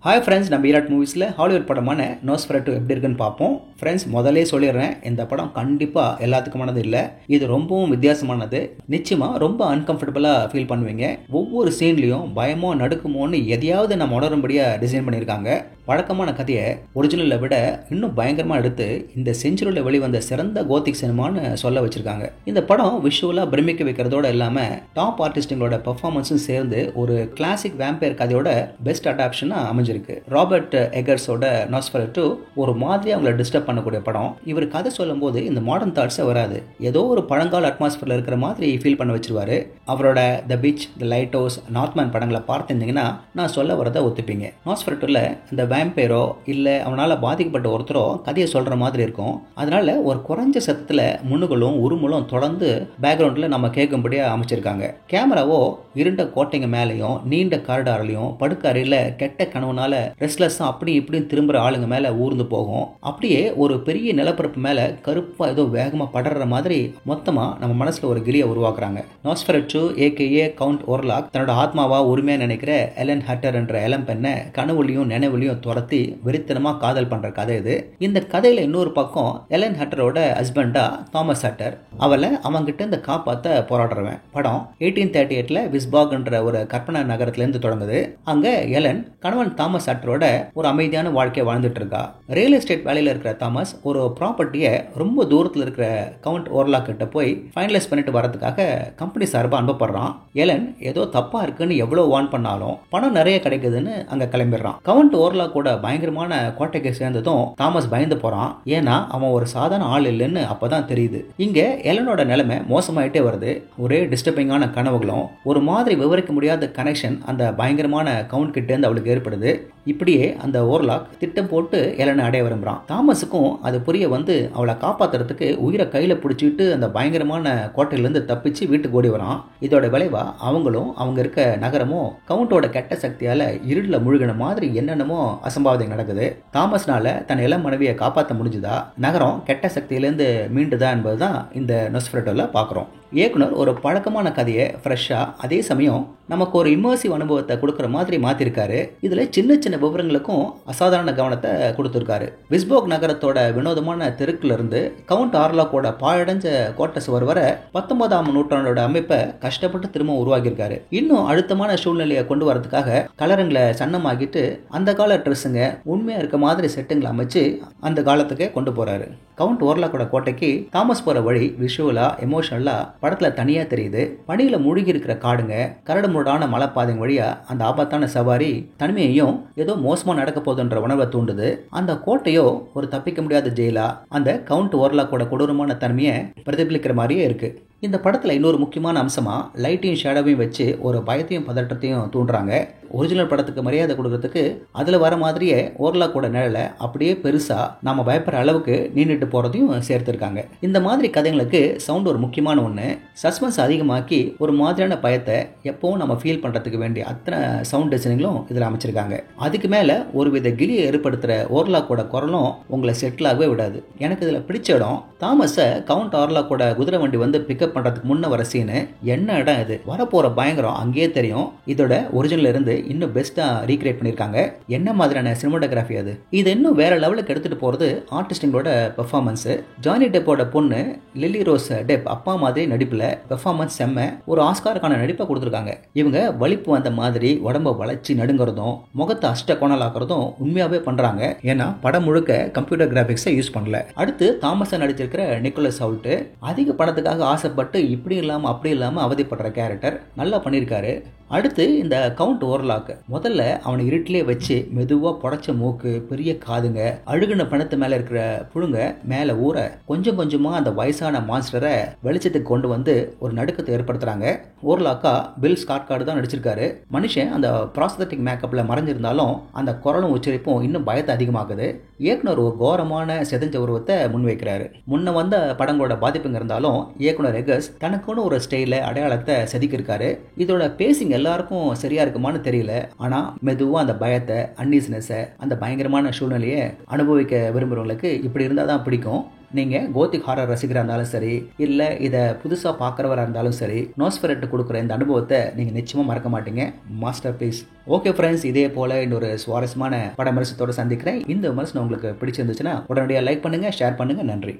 Hi friends, நம்ம Erode மூவிஸில் Hollywood படமான நோஸ்ஃபெரட்டு எப்படி இருக்குன்னு பார்ப்போம். ஃப்ரெண்ட்ஸ், முதலே சொல்லிடுறேன், இந்த படம் கண்டிப்பாக எல்லாத்துக்குமானது இல்லை. இது ரொம்பவும் வித்தியாசமானது. நிச்சயமாக ரொம்ப அன்கம்ஃபர்டபுளாக ஃபீல் பண்ணுவீங்க. ஒவ்வொரு சீன்லேயும் பயமோ நடுக்குமோன்னு எதையாவது நம்ம உணரும்படியாக டிசைன் பண்ணியிருக்காங்க. வழக்கமான கதையை ஒரிஜினலை விட இன்னும் பயங்கரமாக எடுத்து இந்த செஞ்சுரியில் வெளிவந்த சிறந்த கோத்திக் சினிமான்னு சொல்ல வச்சுருக்காங்க. இந்த படம் விஷுவலாக பிரமிக்க வைக்கிறதோட இல்லாமல் டாப் ஆர்டிஸ்டுங்களோட பெர்ஃபார்மன்ஸும் சேர்ந்து ஒரு கிளாசிக் வேம்பயர் கதையோட பெஸ்ட் அடாப்ஷனாக அமைஞ்சிருக்கு. ராபர்ட் எகர்ஸோட நோஸ்ஃபெரட்டு ஒரு மாதிரி அவங்கள டிஸ்டர்ப் பண்ணக்கூடிய படம். இவர் கதை சொல்லும் போது இந்த மாடர்ன் தாட்ஸே வராது. ஏதோ ஒரு பழங்கால அட்மாஸ்பியரில் இருக்கிற மாதிரி ஃபீல் பண்ண வச்சிருவாரு. அவரோட the beach, the lighthouse, Northman படங்களை பார்த்துருந்தீங்கன்னா நான் சொல்ல வரதை ஒத்துப்பீங்க. நோஸ்ஃபெரட்டுல இந்த வேம்பயரோ இல்லை அவனால் பாதிக்கப்பட்ட ஒருத்தரோ கதையை சொல்கிற மாதிரி இருக்கும். அதனால ஒரு குறைஞ்ச சத்தத்தில் முன்னுகளும் உருமுகளும் தொடர்ந்து பேக்ரவுண்டில் நம்ம கேட்கும்படியாக அமைச்சிருக்காங்க. கேமராவோ இருண்ட கோட்டைங்க மேலேயும் நீண்ட காரிடார்லையும் படுக்க அறையில் கெட்ட கனவுனால ரெஸ்ட்லெஸ்ஸாக அப்படி இப்படின்னு திரும்புகிற ஆளுங்க மேலே ஊர்ந்து போகும். அப்படியே ஒரு பெரிய நிலப்பரப்பு மேலே கருப்பாக ஏதோ வேகமாக படற மாதிரி மொத்தமாக நம்ம மனசில் ஒரு கிளியை உருவாக்குறாங்க. நோஸ்ஃபெரட்டு ஏகே கவுண்ட் ஓர்லாக் தன்னோட ஆத்மாவா உரிமையாக நினைக்கிற எலன் ஹட்டர் என்ற இளம் பெண்ணை கனவுலையும் நினைவுலையும் துரத்தி வெறித்தனமா காதல் பண்ற கதை இது. இந்த கதையில இன்னொரு பக்கம் எலன் ஹட்டரோட ஹஸ்பண்டா தாமஸ் ஹட்டர், அவளை அவங்கிட்ட இந்த காப்பாத்த போராடுறவன். படம் 1838 விஸ்பாக்ன்ற ஒரு கற்பனை நகரத்துல இருந்து தொடங்குது. அங்க எலன் கணவன் தாமஸ் ஹட்டரோட ஒரு அமைதியான வாழ்க்கையை வாழ்ந்துட்டு இருக்கா. ரியல் எஸ்டேட் வேலையில இருக்கிற தாமஸ் ஒரு ப்ராப்பர்ட்டியை ரொம்ப தூரத்துல இருக்கிற கவுண்ட் ஓர்லாக் கிட்ட போய் ஃபைனலைஸ் பண்ணிட்டு வரதுக்காக கம்பெனி சார்பா அனுப்பப்படுறான். எலன் ஏதோ தப்பா இருக்குன்னு எவ்வளவு வான் பண்ணாலும் பணம் நிறைய கிடைக்குதுன்னு அங்க கிளம்பிடுறான். கவுண்ட் ஓர்லாக் கூட பயங்கரமான கோட்டைக்கு சேர்ந்ததும் தாமஸ் பயந்து போறான். ஏன்னா அவன் ஒரு சாதாரண ஆள் இல்லைன்னு அப்பதான் தெரியுது. இங்க எலனோட நிலைமை மோசமாயிட்டே வருது. ஒரே டிஸ்டர்பிங்கான கனவுகளும் ஒரு மாதிரி விவரிக்க முடியாத கனெக்ஷன் அந்த பயங்கரமான கவுண்ட் கிட்ட இருந்து அவளுக்கு ஏற்படுது. இப்படியே அந்த ஓர்லாக் திட்டம் போட்டு எலனை அடைய விரும்புறான். தாமஸுக்கும் அது புரிய வந்து அவளை காப்பாத்துறதுக்கு உயிரை கையில பிடிச்சிட்டு அந்த பயங்கரமான கோட்டையிலிருந்து தப்பிச்சு வீட்டுக்கு ஓடி வரான். இதோட விளைவா அவங்களும் அவங்க இருக்க நகரமும் கவுண்டோட கெட்ட சக்தியால இருள முழுகின மாதிரி என்னென்னமோ அசம்பாவிதம் நடக்குது. தாமஸ்னால தன் இளம் மனைவியை காப்பாற்ற முடிஞ்சுதா, நகரம் கெட்ட சக்தியிலேருந்து மீண்டுதா என்பதுதான் இந்த நோஸ்ஃபெரட்டுல பார்க்குறோம். இயக்குனர் ஒரு பழக்கமான கதையை ஃப்ரெஷ்ஷா அதே சமயம் நமக்கு ஒரு இம்மர்சிவ் அனுபவத்தை கொடுக்குற மாதிரி மாத்திருக்காரு. இதுல சின்ன சின்ன விவரங்களுக்கும் அசாதாரண கவனத்தை கொடுத்திருக்காரு. விஸ்போக் நகரத்தோட வினோதமான தெருக்குல இருந்து கவுண்ட் ஆர்லாக்கோட பாழடைஞ்ச கோட்டை சுவர் வர 19ஆம் நூற்றாண்டோட அமைப்பை கஷ்டப்பட்டு திரும்ப உருவாக்கியிருக்காரு. இன்னும் அழுத்தமான சூழ்நிலையை கொண்டு வரதுக்காக கலருங்களை சன்னமாக்கிட்டு அந்த கால ட்ரெஸ்ஸுங்க உண்மையா இருக்க மாதிரி செட்டுங்களை அமைச்சு அந்த காலத்துக்கு கொண்டு போறாரு. கவுண்ட் ஓர்லாக்கோட கோட்டைக்கு தாமஸ் போற வழி விஷுவலா எமோஷனலா படத்துல தனியா தெரியுது. பணியில மூழ்கி இருக்கிற காடுங்க, கரடுமுரடான மலைப்பாதைங்க வழியா அந்த ஆபத்தான சவாரி தனிமையையும் ஏதோ மோசமா நடக்க போதுன்ற உணர்வை தூண்டுது. அந்த கோட்டையோ ஒரு தப்பிக்க முடியாத ஜெயிலா அந்த கவுண்ட் ஓர்லாக்கோட கொடூரமான தன்மையை பிரதிபலிக்கிற மாதிரியே இருக்கு. இந்த படத்துல இன்னொரு முக்கியமான அம்சமா லைட்டையும் ஷேடோவையும் வச்சு ஒரு பயத்தையும் பதற்றத்தையும் தூண்டுறாங்க. ஒரிஜினல் படத்துக்கு மரியாதை கொடுக்கறதுக்கு அதுல வர மாதிரியே ஓர்லாக்கோட நிழலை அப்படியே பெருசா நாம பயப்படுற அளவுக்கு நீண்டுட்டு போறதையும் சேர்த்திருக்காங்க. இந்த மாதிரி கதைகளுக்கு சவுண்ட் ஒரு முக்கியமான ஒண்ணு. சஸ்பென்ஸ் அதிகமாக்கி ஒரு மாதிரியான பயத்தை எப்பவும் நம்ம ஃபீல் பண்றதுக்கு வேண்டிய அத்தனை சவுண்ட் டிசைனிங்களும் இதுல அமைச்சிருக்காங்க. அதுக்கு மேல ஒரு வித கிளியை ஏற்படுத்துற ஓர்லாக்கோட குரலும் உங்களை செட்டில் ஆகவே விடாது. எனக்கு இதுல பிடிச்ச இடம் தாமஸை கவுண்ட் ஆர்லாக்கோட குதிரை வண்டி வந்து பிக்கப் பண்றதுக்கு முன்ன வர சீனு. என்ன இடம் இது, வரப்போற பயங்கரம் அங்கேயே தெரியும். இதோட ஒரிஜினல் இருந்து இன்னும் பெஸ்டா ரீக்ரியேட் பண்ணிருக்காங்க. என்ன மாதிரியான சினிமாட்டோகிராஃபி அது. இது இன்னும் வேற லெவலுக்கு எடுத்துட்டு போறது ஆர்டிஸ்டுங்களோட பெர்ஃபார்மன்ஸ். ஜானி டெப்போட பொண்ணு லில்லி ரோஸ் டெப் அப்பா மாதிரி நடிப்புல பெர்ஃபார்மன்ஸ் செம்ம. ஒரு ஆஸ்காருக்கான நடிப்பை கொடுத்துருக்காங்க. இவங்க வலிப்பு வந்த மாதிரி உடம்ப வளைச்சி நடுங்கிறதும் முகத்தை அஷ்ட கோணலாக்குறதும் உண்மையாவே பண்றாங்க. ஏன்னா படம் முழுக்க கம்ப்யூட்டர் கிராபிக்ஸை யூஸ் பண்ணல. அடுத்து தாமஸா நடிச்சிருக்கிற நிக்கோலஸ் ஹவுல்ட் அதிக படத்துக்காக ஆசைப்பட்டு இப்படி இல்லாம அப்படி இல்லாம அவதிப்படுற கேரக்டர் நல்லா பண்ணியிருக்காரு. அடுத்து இந்த கவுண்ட் ஓர்லாக் முதல்ல அவனை இருட்டிலே வச்சு மெதுவா புடைச்ச மூக்கு, பெரிய காதுங்க, அழுகுன பணத்து மேல இருக்கிற புழுங்க மேல ஊற கொஞ்சம் கொஞ்சமா அந்த வயசான மான்ஸ்டரை வெளிச்சத்துக்கு கொண்டு வந்து ஒரு நடுக்கத்தை ஏற்படுத்துறாங்க. ஓர்லாக்கா பில் ஸ்காட்கார்டு தான் நடிச்சிருக்காரு. மனுஷன் அந்த ப்ராஸ்தட்டிக் மேக்கப்ல மறைஞ்சிருந்தாலும் அந்த குரலும் உச்சரிப்பும் இன்னும் பயத்தை அதிகமாக்குது. இயக்குனர் ஒரு கோரமான செதஞ்ச உருவத்தை முன்வைக்கிறாரு. முன்ன வந்த படங்களோட பாதிப்புங்க இருந்தாலும் இயக்குனர் எகர்ஸ் தனக்குன்னு ஒரு ஸ்டைல அடையாளத்தை செதுக்கியிருக்காரு. இதோட பேசிங் எல்லாருக்கும் சரியா இருக்குமான்னு தெரியல. ஆனா மெதுவா அந்த பயத்தை, அன்னீஸ்னஸை, அந்த பயங்கரமான சூழ்நிலையை அனுபவிக்க விரும்புறவங்களுக்கு இப்படி இருந்தாதான் பிடிக்கும். நீங்கள் கோத்திக் ஹாரர் ரசிகராக இருந்தாலும் சரி, இல்லை இதை புதுசாக பார்க்குறவராக இருந்தாலும் சரி, நோஸ்ஃபெரட்டு கொடுக்குற இந்த அனுபவத்தை நீங்கள் நிச்சயமாக மறக்க மாட்டீங்க. Master piece. ஓகே ஃப்ரெண்ட்ஸ், இதே போல் இன்னொரு சுவாரஸ்யமான பட விமர்சனத்தோடு சந்திக்கிறேன். இந்த விமர்சனம் உங்களுக்கு பிடிச்சிருந்துச்சுன்னா உடனடியாக லைக் பண்ணுங்கள், ஷேர் பண்ணுங்கள். நன்றி.